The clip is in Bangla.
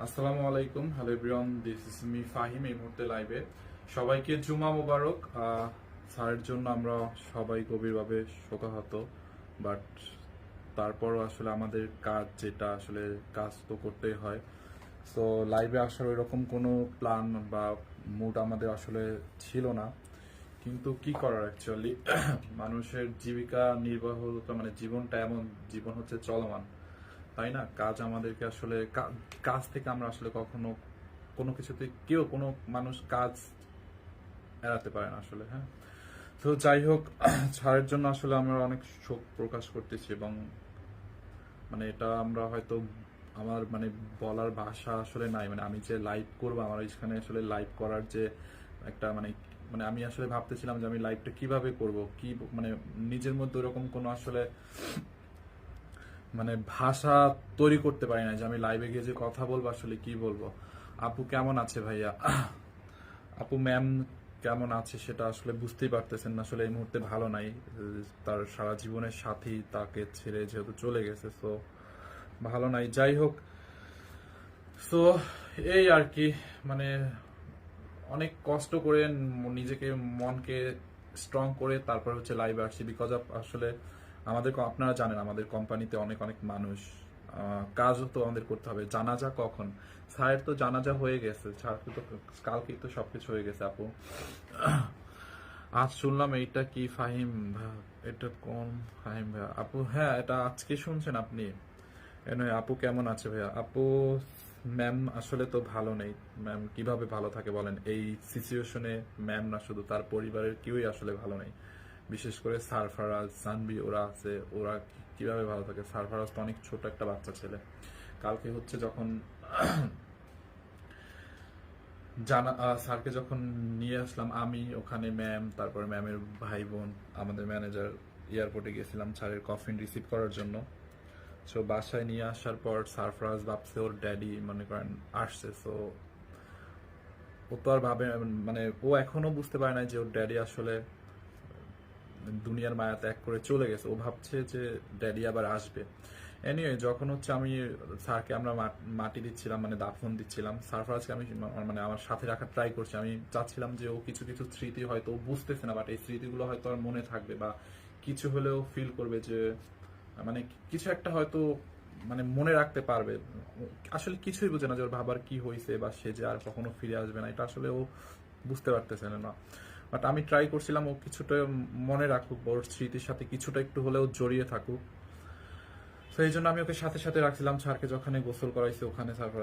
আসসালামু আলাইকুম, hello everyone, this is me Fahim. এই মুহূর্তে লাইভে সবাইকে জুমা মোবারক। স্যারের জন্য আমরা সবাই গভীরভাবে শোকাহত, বাট তারপরও আসলে আমাদের কাজ, যেটা আসলে কাজ তো করতেই হয়। সো লাইভে আসার ওইরকম কোনো প্ল্যান বা মুড আমাদের আসলে ছিল না, কিন্তু কি করার অ্যাকচুয়ালি মানুষের জীবিকা নির্বাহতা মানে জীবনটা এমন, জীবন হচ্ছে চলমান, তাই না? কাজ আমাদেরকে আসলে কাজ থেকে আমরা আসলে কখনো কোনো কিছুতে কোনো মানুষ কাজ এড়াতে পারে না আসলে। হ্যাঁ, তো যাই হোক, ছাড়ের জন্য আসলে আমরা অনেক শোক প্রকাশ করতেছি, এবং মানে এটা আমরা হয়তো আমার মানে বলার ভাষা আসলে নাই। মানে আমি যে লাইভ করবো, আমার এখানে আসলে লাইভ করার যে একটা মানে মানে আমি আসলে ভাবতেছিলাম যে আমি লাইভটা কিভাবে করব, কি মানে নিজের মধ্যে ওরকম কোনো আসলে মানে ভাষা তৈরি করতে পারি না যে আমি লাইভে গিয়ে যে কথা বলবো আসলে কি বলবো। আপু কেমন আছে ভাইয়া? আপু ম্যাম কেমন আছে সেটা আসলে বুঝতেই পারতেছেন না, আসলে এই মুহূর্তে ভালো নাই। তার সারা জীবনের সাথী তাকে ছেড়ে যেহেতু চলে গেছে, সো ভালো নাই। যাই হোক, সো এই আর কি, মানে অনেক কষ্ট করে নিজেকে, মনকে স্ট্রং করে তারপর হচ্ছে লাইভে আসছি, বিকজ অফ আসলে আমাদের আপনারা জানেন আমাদের কোম্পানিতে অনেক অনেক মানুষ, কাজও তো আমাদের করতে হবে। জানাজা কখন? স্যারের তো জানাজা হয়ে গেছে, স্যারকে তো কালকেই তো সবকিছু হয়ে গেছে আপু। আজ শুনলাম এইটা কি ফাহিম এটা কোন ফাহিম ভাইয়া? আপু হ্যাঁ, এটা আজকে শুনছেন আপনি? আপু কেমন আছে ভাইয়া? আপু ম্যাম আসলে তো ভালো নেই। ম্যাম কিভাবে ভালো থাকে বলেন? এই সিচুয়েশনে ম্যাম না, শুধু তার পরিবারের কেউই আসলে ভালো নেই। বিশেষ করে সারফারাজ, সানবি, ওরা আছে, ওরা কিভাবে ভালো থাকে? সারফারাজ তো অনেক ছোট একটা বাচ্চা ছেলে। কালকে হচ্ছে যখন জানা স্যারকে যখন নিয়ে আসলাম আমি, ওখানে ম্যাম, তারপরে ম্যামের ভাই বোন, আমাদের ম্যানেজার, এয়ারপোর্টে গেছিলাম স্যারের কফিন রিসিভ করার জন্য। সো বাসায় নিয়ে আসার পর সারফরাজ ভাবছে ওর ড্যাডি মনে করেন আসছে। সো ও তো আর ভাবে, মানে ও এখনো বুঝতে পারে না যে ওর ড্যাডি আসলে দুনিয়ার মায়া ত্যাগ করে চলে গেছে। ও ভাবছে যে ড্যাডি আবার আসবে। এনিওয়ে, যখন হচ্ছে আমি স্যারকে আমরা মাটি দিচ্ছিলাম, মানে দাফন দিচ্ছিলাম, সারফরাজকে আমি মানে আমার সাথে রাখার ট্রাই করছি। আমি চাচ্ছিলাম যে ও কিছু কিছু স্মৃতি হয়তো ও বুঝতেছে না, বাট এই স্মৃতিগুলো হয়তো আর মনে থাকবে, বা কিছু হলেও ফিল করবে যে মানে কিছু একটা হয়তো মানে মনে রাখতে পারবে। আসলে কিছুই বোঝে না যে ওর বাবার কি হয়েছে, বা সে যে আর কখনো ফিরে আসবে না, এটা আসলে ও বুঝতে পারতেছে না। বাট আমি ট্রাই করছিলাম ও কিছুটা মনে রাখুক, ওর স্মৃতির সাথে কিছুটা একটু হলেও জড়িয়ে থাকুক। তো এই জন্য আমি ওকে সাথে সাথে রাখছিলাম। স্যারকে যখন গোসল করাইছে ওখানে, স্যার